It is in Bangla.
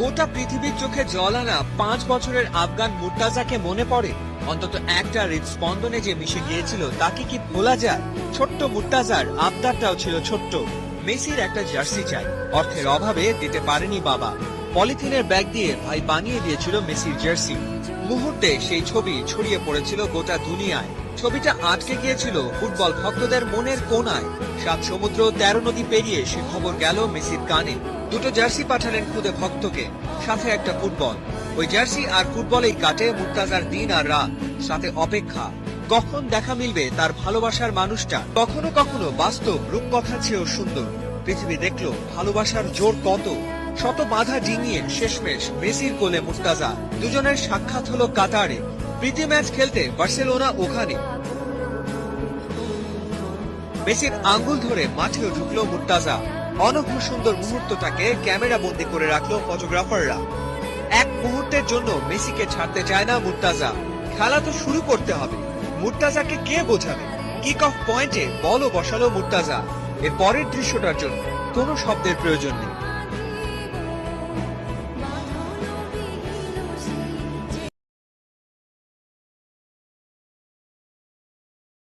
গোটা পৃথিবীর চোখে জল আনা 5 বছরের আফগান মুর্তাজাকে মনে পড়ে। অন্তত একটা হৃদস্পন্দনে যে মিশে গিয়েছিল তাকে কি ভোলা যায়? ছোট্ট মুর্তাজার আবদারটাও ছিল ছোট্ট। মেসির একটা জার্সি চাই, অর্থের অভাবে দিতে পারেনি বাবা। পলিথিনের ব্যাগ দিয়ে ভাই বানিয়ে দিয়েছিল মেসির জার্সি। মুহূর্তে সেই ছবি ছড়িয়ে পড়েছিল গোটা দুনিয়ায়। ছবিটা আটকে গিয়েছিল ফুটবল ভক্তদের মনের কোনায়। 7 সমুদ্র 13 নদী পেরিয়ে সে খবর গেল মেসির কানে। দুটো জার্সি পাঠালেন খুদে ভক্তকে, সাথে একটা ফুটবল। ওই জার্সি আর ফুটবলেই কাটে মুর্তাজার দিন আর রাত, সাথে অপেক্ষা কখন দেখা মিলবে তার ভালোবাসার মানুষটা। কখনো কখনো বাস্তব রূপকথা চেয়েও সুন্দর। পৃথিবী দেখলো ভালোবাসার জোর কত। শত বাধা ডিঙিয়ে শেষমেশ মেসির কোলে মুর্তাজা। দুজনের সাক্ষাৎ হলো কাতারে। প্রীতি ম্যাচ খেলতে বার্সেলোনা ওখানে। মেসির আঙ্গুল ধরে মাঠেও ঢুকলো মুর্তাজা। অনভ্য সুন্দর মুহূর্তটাকে ক্যামেরা বন্দি করে রাখলো ফটোগ্রাফাররা। এক মুহূর্তের জন্য মেসিকে ছাড়তে চায় না মুর্তাজা। খেলা তো শুরু করতে হবে। মুর্তাজাকে কে বোঝাবে? কিক অফ পয়েন্টে বলও বসালো মুর্তাজা। এর পরের দৃশ্যটার জন্য কোনো শব্দের প্রয়োজন নেই।